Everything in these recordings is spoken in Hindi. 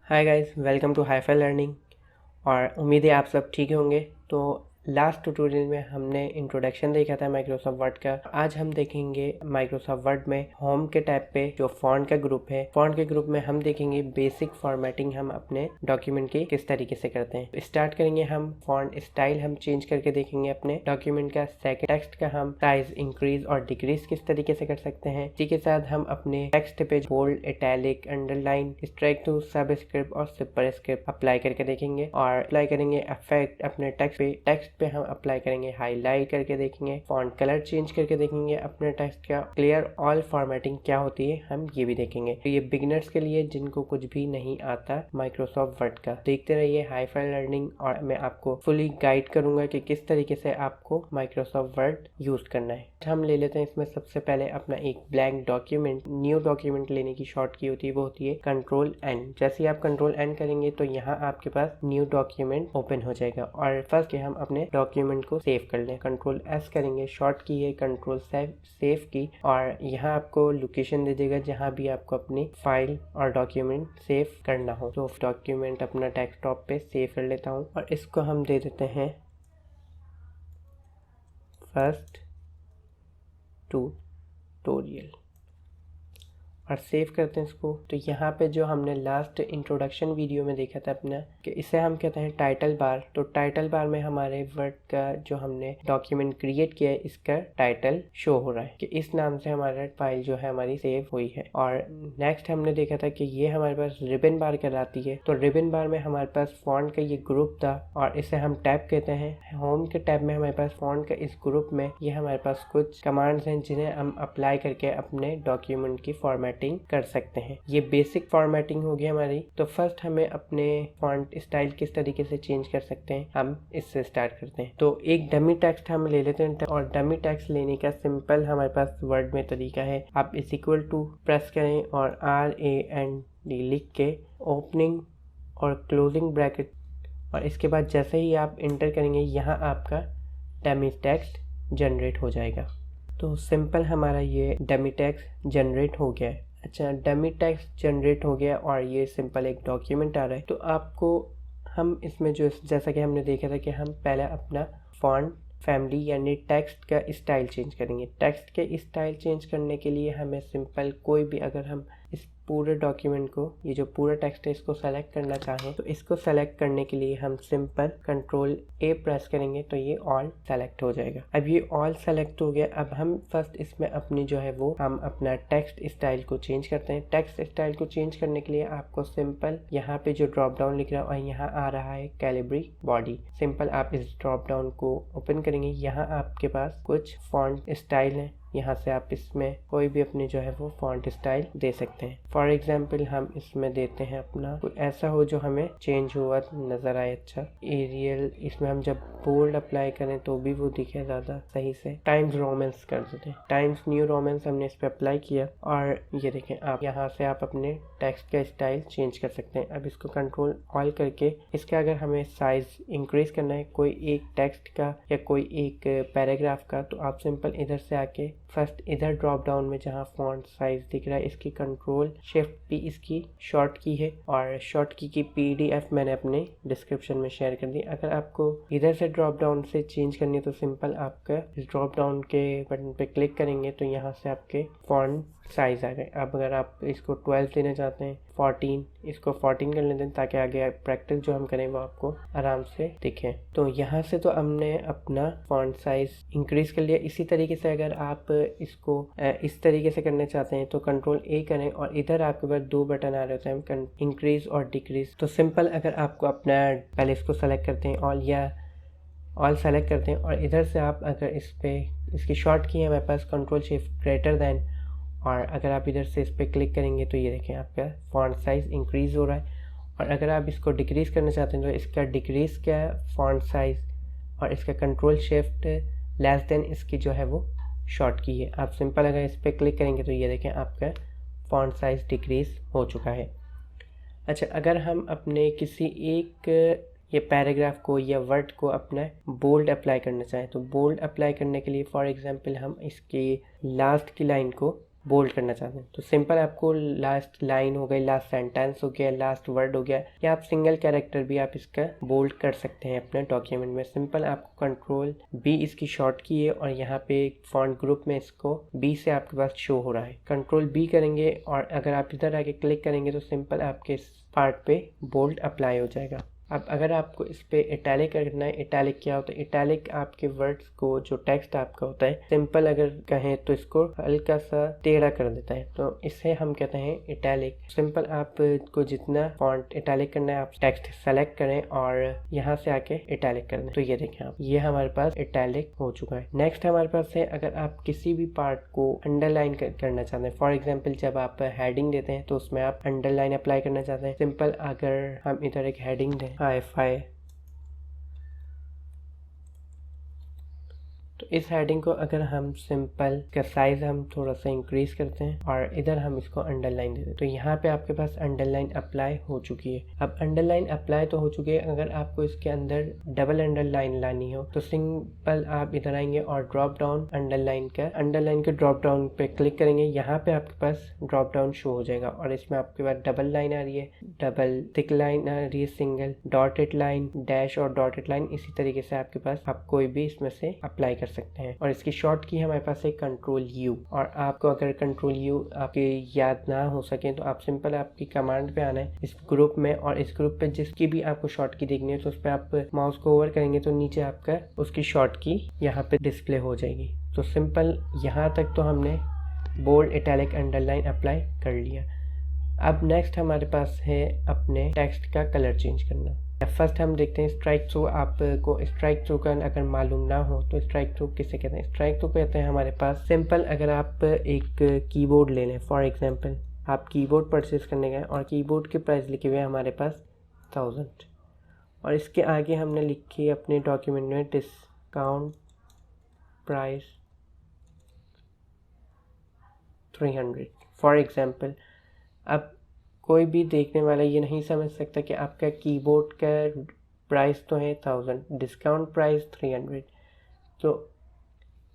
Hi guys, welcome to hifi learning. और उम्मीद है आप सब ठीक होंगे। तो लास्ट ट्यूटोरियल में हमने इंट्रोडक्शन देखा था माइक्रोसॉफ्ट वर्ड का। आज हम देखेंगे माइक्रोसॉफ्ट वर्ड में होम के टैब पे जो फॉन्ट का ग्रुप है, फॉन्ट के ग्रुप में हम देखेंगे बेसिक फॉर्मेटिंग हम अपने डॉक्यूमेंट की किस तरीके से करते हैं। स्टार्ट करेंगे हम फॉन्ट स्टाइल हम चेंज करके देखेंगे अपने डॉक्यूमेंट का। सेकंड, टेक्स्ट का हम साइज इंक्रीज और डिक्रीज किस तरीके से कर सकते हैं। इसी के साथ हम अपने टेक्स्ट पे bold, italic, underline, strike through, subscript और सुपरस्क्रिप्ट अप्लाई करके देखेंगे। और अप्लाई करेंगे इफेक्ट अपने टेक्स्ट पे हम अप्लाई करेंगे, हाईलाइट करके देखेंगे, फॉन्ट कलर चेंज करके देखेंगे अपने टेक्स्ट का। क्लियर ऑल फॉर्मेटिंग क्या होती है हम ये भी देखेंगे। तो ये बिगिनर्स के लिए जिनको कुछ भी नहीं आता माइक्रोसॉफ्ट वर्ड का। देखते रहिए हाईफाई लर्निंग और मैं आपको फुली गाइड करूंगा कि किस तरीके से आपको माइक्रोसॉफ्ट वर्ड यूज करना है। हम ले लेते हैं इसमें सबसे पहले अपना एक ब्लैंक डॉक्यूमेंट। न्यू डॉक्यूमेंट लेने की शॉर्ट की होती है वो होती है कंट्रोल एन। जैसे ही आप कंट्रोल एन करेंगे तो यहाँ आपके पास न्यू डॉक्यूमेंट ओपन हो जाएगा। और फर्स्ट हम अपने डॉक्यूमेंट को सेव कर लें। कंट्रोल एस करेंगे, शॉर्ट की है कंट्रोल सेव की, और यहाँ आपको लोकेशन दे देगा जहाँ भी आपको अपनी फाइल और डॉक्यूमेंट सेव करना हो। तो डॉक्यूमेंट अपना डेस्कटॉप पे सेव कर लेता हूँ और इसको हम दे देते हैं फर्स्ट ट्यूटोरियल और सेव करते हैं इसको। तो यहाँ पे जो हमने लास्ट इंट्रोडक्शन वीडियो में देखा था अपना कि इसे हम कहते हैं टाइटल बार। तो टाइटल बार में हमारे वर्ड का जो हमने डॉक्यूमेंट क्रिएट किया है इसका टाइटल शो हो रहा है कि इस नाम से हमारा फाइल जो है हमारी सेव हुई है। और नेक्स्ट हमने देखा था कि ये हमारे पास रिबन बार कहलाती है। तो रिबन बार में हमारे पास फॉन्ट का ये ग्रुप था और इसे हम टैब कहते हैं। होम के टैब में हमारे पास फॉन्ट का इस ग्रुप में ये हमारे पास कुछ कमांड्स हैं जिन्हें हम अप्लाई करके अपने डॉक्यूमेंट की फॉर्मेटिंग कर सकते हैं। ये बेसिक फॉर्मेटिंग होगी हमारी। तो फर्स्ट हमें अपने फॉन्ट स्टाइल किस तरीके से चेंज कर सकते हैं हम इससे स्टार्ट करते हैं। तो एक डमी टेक्स्ट हम ले लेते हैं और डमी टेक्स्ट लेने का सिंपल हमारे पास वर्ड में तरीका है। आप इस इक्वल टू प्रेस करें और RAND लिख के ओपनिंग और क्लोजिंग ब्रैकेट, और इसके बाद जैसे ही आप इंटर करेंगे यहाँ आपका डमी टेक्स्ट जनरेट हो जाएगा। तो सिंपल हमारा ये डमी टेक्स्ट जनरेट हो गया है। अच्छा, डमी टेक्स्ट जनरेट हो गया और ये सिंपल एक डॉक्यूमेंट आ रहा है। तो आपको हम इसमें जो जैसा कि हमने देखा था कि हम पहले अपना फॉन्ट फैमिली यानी टेक्स्ट का स्टाइल चेंज करेंगे। टेक्स्ट के स्टाइल चेंज करने के लिए हमें सिंपल कोई भी, अगर हम इस पूरे डॉक्यूमेंट को, ये जो पूरा टेक्स्ट है इसको सेलेक्ट करना चाहें तो इसको सेलेक्ट करने के लिए हम सिंपल कंट्रोल A प्रेस करेंगे तो ये ऑल सेलेक्ट हो जाएगा। अब ये ऑल सेलेक्ट हो गया। अब हम फर्स्ट इसमें अपनी जो है वो हम अपना टेक्स्ट स्टाइल को चेंज करते हैं। टेक्स्ट स्टाइल को चेंज करने के लिए आपको सिंपल यहाँ पे जो ड्रॉप डाउन लिख रहा है और यहाँ आ रहा है कैलिब्री बॉडी, सिंपल आप इस ड्रॉप डाउन को ओपन करेंगे। यहाँ आपके पास कुछ फॉन्ट स्टाइल है, यहाँ से आप इसमें कोई भी अपने जो है वो फॉन्ट स्टाइल दे सकते हैं। फॉर एग्जाम्पल हम इसमें देते हैं अपना कोई ऐसा हो जो हमें चेंज हुआ नजर आए। अच्छा, एरियल, इसमें हम जब बोल्ड अप्लाई करें तो भी वो दिखे ज्यादा सही से। टाइम्स रोमेंस कर देते हैं, टाइम्स न्यू रोमेंस हमने इस पे अप्लाई किया और ये देखें आप यहाँ से आप अपने टेक्स्ट का स्टाइल चेंज कर सकते हैं। अब इसको कंट्रोल ऑल करके इसका अगर हमें साइज इंक्रीज करना है कोई एक टेक्स्ट का या कोई एक पैराग्राफ का, तो आप सिंपल इधर से आके फर्स्ट इधर ड्रॉप डाउन में जहाँ फॉन्ट साइज दिख रहा है इसकी कंट्रोल शिफ्ट P इसकी शॉर्ट की है और शॉर्ट की PDF मैंने अपने डिस्क्रिप्शन में शेयर कर दी। अगर आपको इधर से ड्रॉप डाउन से चेंज करनी है तो सिंपल आपका इस ड्रॉप डाउन के बटन पे क्लिक करेंगे तो यहाँ से आपके फॉन्ट साइज आ गए। अब अगर आप इसको 12 देना चाहते हैं, 14, इसको 14 कर लेते हैं ताकि आगे प्रैक्टिस जो हम करें वो आपको आराम से दिखे। तो यहाँ से तो हमने अपना फॉन्ट साइज इंक्रीज कर लिया। इसी तरीके से अगर आप इसको इस तरीके से करना चाहते हैं तो कंट्रोल A करें और इधर आपके पास दो बटन आ रहे होते हैं, इंक्रीज और डिक्रीज। तो सिंपल अगर आपको अपना पहले इसको सेलेक्ट करते हैं ऑल सेलेक्ट करते हैं और इधर से आप अगर इस पे इसकी शॉर्ट की है हमारे पास कंट्रोल शिफ्ट ग्रेटर देन, और अगर आप इधर से इस पर क्लिक करेंगे तो ये देखें आपका फॉन्ट साइज इंक्रीज हो रहा है। और अगर आप इसको डिक्रीज करना चाहते हैं तो इसका डिक्रीज क्या फॉन्ट साइज और इसका कंट्रोल शिफ्ट लेस देन इसकी जो है वो शॉर्ट की है। आप सिंपल अगर इस पर क्लिक करेंगे तो ये देखें आपका फॉन्ट साइज डिक्रीज हो चुका है। अच्छा, अगर हम अपने किसी एक ये पैराग्राफ को या वर्ड को अपना बोल्ड अप्लाई करना चाहें तो बोल्ड अप्लाई करने के लिए फॉर एग्जांपल हम इसकी लास्ट की लाइन को बोल्ड करना चाहते हैं तो सिंपल आपको लास्ट लाइन हो गई, लास्ट सेंटेंस हो गया, लास्ट वर्ड हो गया, या आप सिंगल कैरेक्टर भी आप इसका बोल्ड कर सकते हैं अपने डॉक्यूमेंट में। सिंपल आपको कंट्रोल बी इसकी शॉर्ट की है और यहाँ पे फॉन्ट ग्रुप में इसको बी से आपके पास शो हो रहा है। कंट्रोल बी करेंगे और अगर आप इधर आके क्लिक करेंगे तो सिंपल आपके इस पार्ट पे बोल्ड अप्लाई हो जाएगा। अब अगर आपको इस पे इटैलिक करना है, इटैलिक क्या होता है? इटैलिक आपके वर्ड्स को, जो टेक्स्ट आपका होता है, सिंपल अगर कहें तो इसको हल्का सा टेढ़ा कर देता है, तो इसे हम कहते हैं इटैलिक। सिंपल आपको जितना फॉन्ट इटैलिक करना है आप टेक्स्ट सेलेक्ट करें और यहाँ से आके इटैलिक कर दें। तो ये देखें आप, ये हमारे पास इटैलिक हो चुका है। नेक्स्ट हमारे पास है, अगर आप किसी भी पार्ट को अंडरलाइन करना चाहते हैं, फॉर एग्जाम्पल जब आप हेडिंग देते हैं तो उसमें आप अंडरलाइन अप्लाई करना चाहते हैं। सिंपल अगर हम इधर एक हेडिंग दें हाई-फाई, तो इस हेडिंग को अगर हम सिंपल का साइज हम थोड़ा सा इंक्रीज करते हैं और इधर हम इसको अंडरलाइन देते हैं तो यहाँ पे आपके पास अंडरलाइन अप्लाई हो चुकी है। अब अंडरलाइन अप्लाई तो हो चुकी है, अगर आपको इसके अंदर डबल अंडरलाइन लानी हो तो सिंपल आप इधर आएंगे और ड्रॉप डाउन अंडरलाइन के ड्रॉप डाउन पे क्लिक करेंगे। यहाँ पे आपके पास ड्रॉप डाउन शो हो जाएगा और इसमें आपके पास डबल लाइन आ रही है, डबल थिक लाइन आ रही है, सिंगल, डॉटेड लाइन, डैश और डॉटेड लाइन। इसी तरीके से आपके पास आप कोई भी इसमें से अप्लाई कर सकते हैं। और इसकी शॉर्ट की हमारे पास है कंट्रोल यू, और आपको अगर कंट्रोल यू आपके याद ना हो सके तो आप सिंपल आपकी कमांड पे आना है इस ग्रुप में, और इस ग्रुप पे जिसकी भी आपको शॉर्ट की देखनी है तो उस पर आप माउस को ओवर करेंगे तो नीचे आपका उसकी शॉर्ट की यहाँ पे डिस्प्ले हो जाएगी। तो सिंपल यहाँ तक तो हमने बोल्ड, इटैलिक, अंडरलाइन अप्लाई कर लिया। अब नेक्स्ट हमारे पास है अपने टेक्स्ट का कलर चेंज करना। फर्स्ट हम देखते हैं स्ट्राइक थ्रू। आपको स्ट्राइक थ्रू का अगर मालूम ना हो तो स्ट्राइक थ्रू किसे कहते हैं? स्ट्राइक थ्रू कहते हैं हमारे पास सिंपल, अगर आप एक कीबोर्ड ले लें, फॉर एग्जांपल आप कीबोर्ड परचेज करने गए और कीबोर्ड के प्राइस लिखे हुए हमारे पास 1000 और इसके आगे हमने लिखी अपने डॉक्यूमेंट में डिस्काउंट प्राइस 300 फॉर एग्जांपल। अब कोई भी देखने वाला ये नहीं समझ सकता कि आपका कीबोर्ड का प्राइस तो है 1000, डिस्काउंट प्राइस 300, तो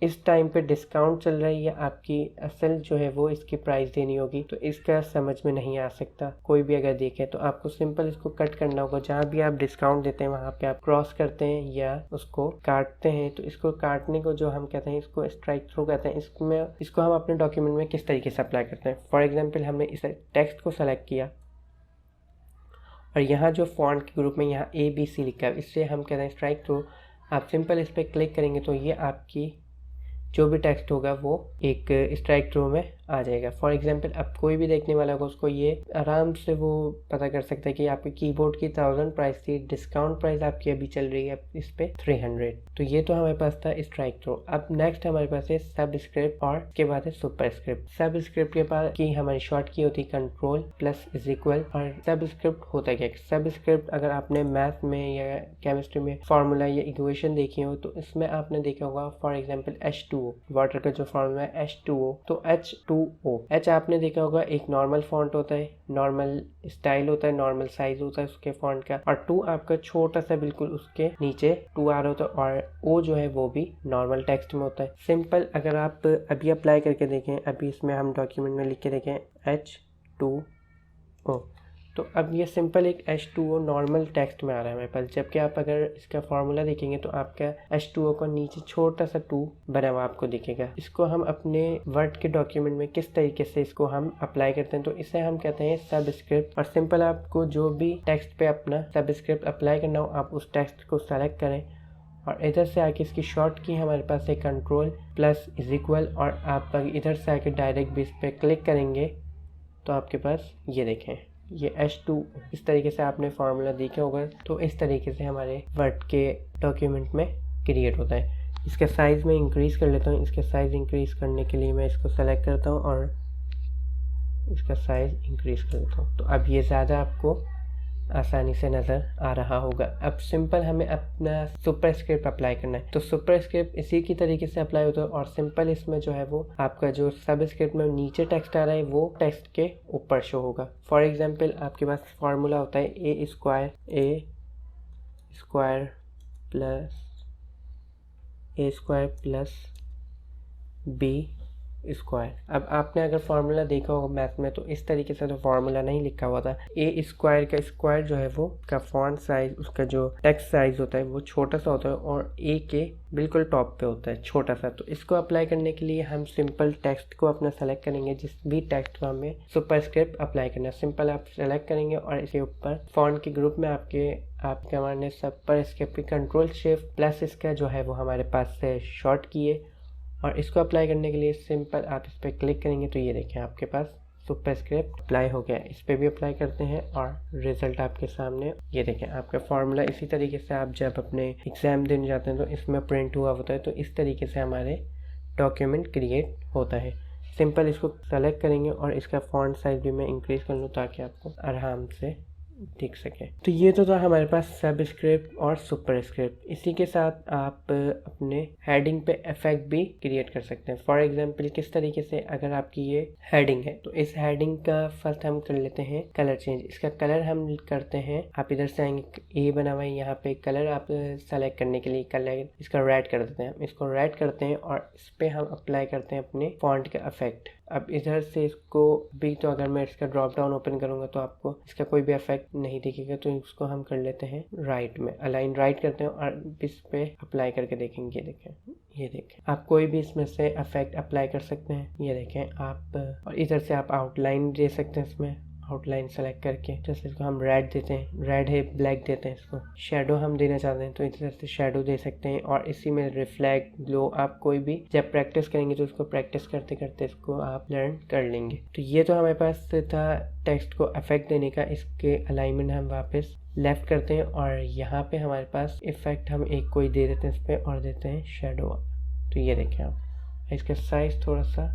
इस टाइम पे डिस्काउंट चल रहा है या आपकी असल जो है वो इसकी प्राइस देनी होगी, तो इसका समझ में नहीं आ सकता कोई भी अगर देखे। तो आपको सिंपल इसको कट करना होगा, जहाँ भी आप डिस्काउंट देते हैं वहाँ पे आप क्रॉस करते हैं या उसको काटते हैं। तो इसको काटने को जो हम कहते हैं इसको स्ट्राइक थ्रू कहते हैं। इसको हम अपने डॉक्यूमेंट में किस तरीके से अप्लाई करते हैं? फॉर एग्जाम्पल हमने इस टेक्स्ट को सेलेक्ट किया और यहाँ जो फॉन्ट के ग्रुप में यहाँ ABC लिखा है, इससे हम कहते हैं स्ट्राइक थ्रू। आप सिंपल इस पर क्लिक करेंगे तो ये आपकी जो भी टेक्स्ट होगा वो एक स्ट्राइक थ्रू में आ जाएगा। फॉर एग्जांपल अब कोई भी देखने वाला होगा उसको ये आराम से वो पता कर सकता है कि आपके कीबोर्ड की 1000 प्राइस थी, डिस्काउंट प्राइस आपकी अभी चल रही है इस पे 300। तो ये तो हमारे पास था स्ट्राइक थ्रू। अब नेक्स्ट हमारे पास है सबस्क्रिप्ट और उसके बाद है सुपरस्क्रिप्ट। सबस्क्रिप्ट के बाद की हमारी शॉर्ट की होती है कंट्रोल प्लस इज इक्वल। और सबस्क्रिप्ट होता है क्या? सबस्क्रिप्ट अगर आपने मैथ में या केमिस्ट्री में फॉर्मूला या इक्वेशन देखी हो तो इसमें आपने देखा होगा, फॉर एग्जाम्पल H2O, वाटर का जो फॉर्मूला है H2O, तो H2O, H आपने देखा होगा एक नॉर्मल फॉन्ट होता है, नॉर्मल स्टाइल होता है, नॉर्मल साइज होता है उसके फॉन्ट का, और 2 आपका छोटा सा बिल्कुल उसके नीचे 2 आ रहा होता है, और O जो है वो भी नॉर्मल टेक्स्ट में होता है। सिंपल अगर आप अभी अप्लाई करके देखें, अभी इसमें हम डॉक्यूमेंट में लिख के देखें H2O, तो अब ये सिंपल एक H2O नॉर्मल टेक्स्ट में आ रहा है हमारे पास। जबकि आप अगर इसका फॉर्मूला देखेंगे तो आपका H2O को नीचे छोटा सा 2 बना हुआ आपको दिखेगा। इसको हम अपने वर्ड के डॉक्यूमेंट में किस तरीके से इसको हम अप्लाई करते हैं, तो इसे हम कहते हैं सबस्क्रिप्ट। और सिंपल आपको जो भी टेक्स्ट पे अपना सबस्क्रिप्ट अप्लाई करना हो आप उस टेक्स्ट को सेलेक्ट करें और इधर से आके इसकी शॉर्ट की हमारे पास है कंट्रोल प्लस इज इक्वल, और आप इधर से आके डायरेक्ट भी इस पर क्लिक करेंगे तो आपके पास ये देखें ये H2 इस तरीके से आपने फार्मूला देखा होगा। तो इस तरीके से हमारे वर्ड के डॉक्यूमेंट में क्रिएट होता है। इसका साइज़ मैं इंक्रीज़ कर लेता हूँ। इसका साइज़ इंक्रीज़ करने के लिए मैं इसको सेलेक्ट करता हूँ और इसका साइज़ इंक्रीज़ कर देता हूँ। तो अब ये ज़्यादा आपको आसानी से नज़र आ रहा होगा। अब सिंपल हमें अपना सुपरस्क्रिप्ट अप्लाई करना है, तो सुपरस्क्रिप्ट इसी की तरीके से अप्लाई होता है। और सिंपल इसमें जो है वो आपका जो सबस्क्रिप्ट में नीचे टेक्स्ट आ रहा है वो टेक्स्ट के ऊपर शो होगा। फॉर एग्जांपल आपके पास फार्मूला होता है ए स्क्वायर प्लस बी स्क्वायर। अब आपने अगर फार्मूला देखा होगा मैथ में तो इस तरीके से तो फार्मूला नहीं लिखा हुआ था। ए स्क्वायर का स्क्वायर जो है वो का फॉन्ट साइज, उसका जो टेक्स्ट साइज होता है वो छोटा सा होता है और ए के बिल्कुल टॉप पे होता है छोटा सा। तो इसको अप्लाई करने के लिए हम सिंपल टेक्स्ट को अपना सेलेक्ट करेंगे, जिस भी टेक्स्ट को हमें सुपरस्क्रिप्ट अप्लाई करना है। सिंपल आप सेलेक्ट करेंगे और इसके ऊपर फॉन्ट के ग्रुप में आपके हमारे सुपरस्क्रिप्ट कंट्रोल शिफ्ट प्लस इसका जो है वो हमारे पास से शॉर्ट किए और इसको अप्लाई करने के लिए सिंपल आप इस पर क्लिक करेंगे तो ये देखें आपके पास सुपरस्क्रिप्ट अप्लाई हो गया। इस पर भी अप्लाई करते हैं और रिजल्ट आपके सामने ये देखें आपका फार्मूला। इसी तरीके से आप जब अपने एग्ज़ाम देने जाते हैं तो इसमें प्रिंट हुआ होता है, तो इस तरीके से हमारे डॉक्यूमेंट क्रिएट होता है। सिंपल इसको सेलेक्ट करेंगे और इसका फॉन्ट साइज भी मैं इंक्रीज़ कर लूँ ताकि आपको आराम से दिख सके। तो ये तो था हमारे पास सबस्क्रिप्ट और सुपरस्क्रिप्ट। इसी के साथ आप अपने हेडिंग पे इफेक्ट भी क्रिएट कर सकते हैं। फॉर एग्जांपल किस तरीके से, अगर आपकी ये हेडिंग है तो इस हेडिंग का फर्स्ट हम कर लेते हैं कलर चेंज। इसका कलर हम करते हैं, आप इधर से आएंगे ए बना हुआ है, यहाँ पे कलर आप सेलेक्ट करने के लिए कलर इसका रेड कर देते हैं। हम इसको रेड करते हैं और इस पर हम अप्लाई करते हैं अपने फॉन्ट का इफेक्ट। अब इधर से इसको भी, तो अगर मैं इसका ड्रॉप डाउन ओपन करूंगा तो आपको इसका कोई भी इफेक्ट नहीं दिखेगा, तो इसको हम कर लेते हैं राइट में, अलाइन राइट करते हैं और इस पे अप्लाई करके देखेंगे। ये देखें आप कोई भी इसमें से इफेक्ट अप्लाई कर सकते हैं। ये देखें आप, और इधर से आप आउटलाइन दे सकते हैं, इसमें आउटलाइन सेलेक्ट करके जैसे इसको हम रेड देते हैं, रेड है ब्लैक देते हैं। इसको शेडो हम देना चाहते हैं तो इस तरह से शेडो दे सकते हैं और इसी में रिफ्लेक्ट ग्लो आप कोई भी जब प्रैक्टिस करेंगे तो उसको प्रैक्टिस करते करते इसको आप लर्न कर लेंगे। तो ये तो हमारे पास था टेक्स्ट को इफेक्ट देने का। इसके अलाइनमेंट हम वापस लेफ्ट करते हैं और यहाँ पे हमारे पास इफेक्ट हम एक कोई दे देते हैं इस पर और देते हैं शेडो। तो ये देखें आप, इसका साइज थोड़ा सा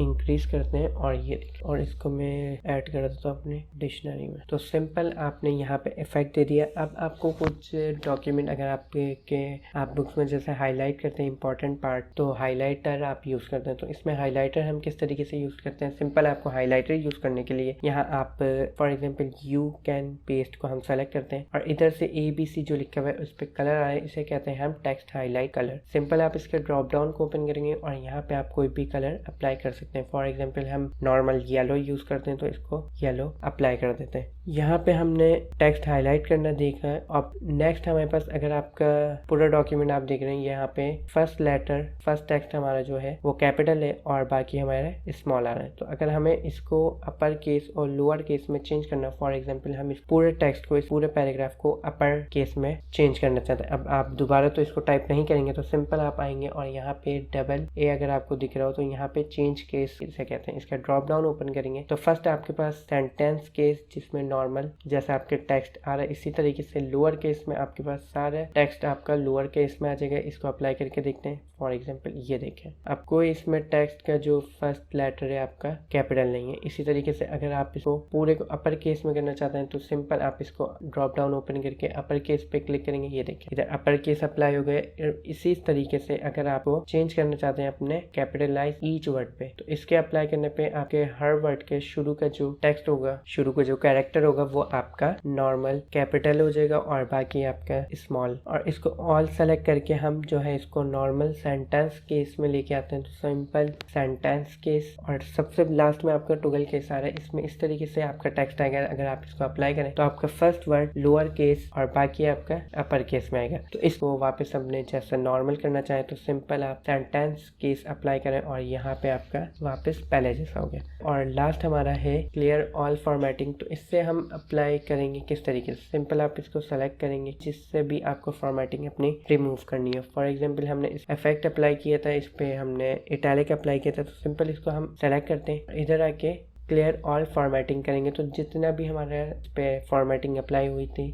इंक्रीज करते हैं और ये देखिए, और इसको मैं ऐड कर देता हूँ अपने डिक्शनरी में। तो सिंपल आपने यहाँ पे इफेक्ट दे दिया। अब आपको कुछ डॉक्यूमेंट अगर आप बुक्स में जैसे हाईलाइट करते हैं इंपॉर्टेंट पार्ट, तो हाईलाइटर आप यूज़ करते हैं। तो इसमें हाईलाइटर हम किस तरीके से यूज़ करते हैं, सिंपल आपको हाईलाइटर यूज़ करने के लिए यहाँ आप for example you can paste को हम सेलेक्ट करते हैं और इधर से ABC जो लिखा हुआ है उस पर कलर आए, इसे कहते हैं हम टेक्स्ट हाईलाइट कलर। सिंपल आप इसके ड्रॉप डाउन को ओपन करेंगे और यहाँ पे आप कोई भी कलर अप्लाई कर सकते हैं। फॉर एग्जाम्पल हम नॉर्मल येलो यूज करते हैं तो इसको येलो अप्लाई कर देते हैं। यहाँ पे हमने टेक्स्ट हाईलाइट करना देखा है। अब नेक्स्ट हमारे पास, अगर आपका पूरा डॉक्यूमेंट आप देख रहे हैं, यहाँ पे फर्स्ट टेक्स्ट हमारा जो है वो कैपिटल है और बाकी हमारे स्मॉल आ रहा है। तो अगर हमें इसको अपर केस और लोअर केस में चेंज करना, फॉर एग्जाम्पल हम इस पूरे टेक्स्ट को, इस पूरे पैराग्राफ को अपर केस में चेंज करना चाहते हैं। अब आप दोबारा तो इसको टाइप नहीं करेंगे, तो सिंपल आप आएंगे और यहाँ पे डबल ए अगर आपको दिख रहा हो तो यहाँ पे चेंज केस इसे कहते हैं। इसका ड्रॉप डाउन ओपन करेंगे तो फर्स्ट आपके पास सेंटेंस केस, जिसमें नॉर्मल जैसा आपके टेक्स्ट आ रहा है, इसी तरीके से लोअर केस में आपके पास सारा टेक्स्ट आपका लोअर केस में आ जाएगा। इसको अप्लाई करके देखते हैं। फॉर एग्जाम्पल ये देखें, आपको इसमें टेक्स्ट का जो फर्स्ट लेटर है आपका कैपिटल नहीं है। इसी तरीके से अगर आप इसको पूरे को अपर केस में करना चाहते हैं तो सिंपल आप इसको ड्रॉप डाउन ओपन करके अपर केस पे क्लिक करेंगे। ये देखें इधर अपर केस अप्लाई हो गए। इसी तरीके से अगर आपको चेंज करना चाहते हैं अपने कैपिटलाइज ईच वर्ड पे, तो इसके अप्लाई करने पे आपके हर वर्ड के शुरू का जो टेक्स्ट होगा, शुरू का जो कैरेक्टर होगा वो आपका नॉर्मल कैपिटल हो जाएगा और बाकी आपका स्मॉल। और इसको ऑल सेलेक्ट करके हम जो है इसको नॉर्मल सेंटेंस केस में लेके आते हैं। तो सिंपल सेंटेंस केस और सबसे लास्ट में आपका टुगल केस आ रहा है। इसमें इस तरीके से आपका टेक्स्ट आएगा। अगर आप इसको अप्लाई करें तो आपका फर्स्ट वर्ड लोअर केस और बाकी आपका अपर केस में आएगा। तो इसको वापस अपने जैसे नॉर्मल करना चाहे तो सिंपल आप सेंटेंस केस अप्लाई करें और यहाँ पे आपका वापस पहले जैसा हो गया। और लास्ट हमारा है क्लियर ऑल फॉर्मेटिंग। तो इससे हम अप्लाई करेंगे किस तरीके से, सिंपल आप इसको सेलेक्ट करेंगे जिससे भी आपको फॉर्मेटिंग अपनी रिमूव करनी है। फॉर एग्जांपल हमने इस इफेक्ट अप्लाई किया था, इस पे हमने इटैलिक अप्लाई किया था, तो सिंपल इसको हम सेलेक्ट करते हैं, इधर आके क्लियर ऑल फॉर्मेटिंग करेंगे तो जितना भी हमारे इस पे फॉर्मेटिंग अप्लाई हुई थी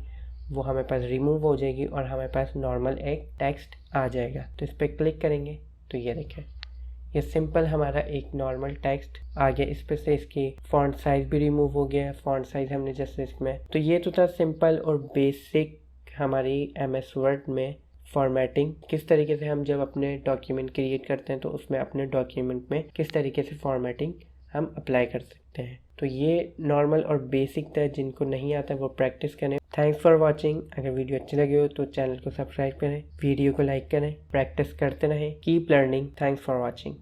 वो हमारे पास रिमूव हो जाएगी और हमारे पास नॉर्मल एक टेक्स्ट आ जाएगा। तो इस पर क्लिक करेंगे तो ये देखें ये सिंपल हमारा एक नॉर्मल टेक्स्ट आ गया। इस पे से इसकी फॉन्ट साइज भी रिमूव हो गया। फॉन्ट साइज हमने जैसे इसमें, तो ये तो था सिंपल और बेसिक हमारी MS वर्ड में फॉर्मेटिंग। किस तरीके से हम जब अपने डॉक्यूमेंट क्रिएट करते हैं तो उसमें अपने डॉक्यूमेंट में किस तरीके से फॉर्मेटिंग हम अप्लाई कर सकते हैं। तो ये नॉर्मल और बेसिक था, जिनको नहीं आता वो प्रैक्टिस करें। Thanks for watching. अगर वीडियो अच्छी लगी हो तो चैनल को सब्सक्राइब करें, वीडियो को लाइक करें, प्रैक्टिस करते रहें। Keep learning. Thanks for watching.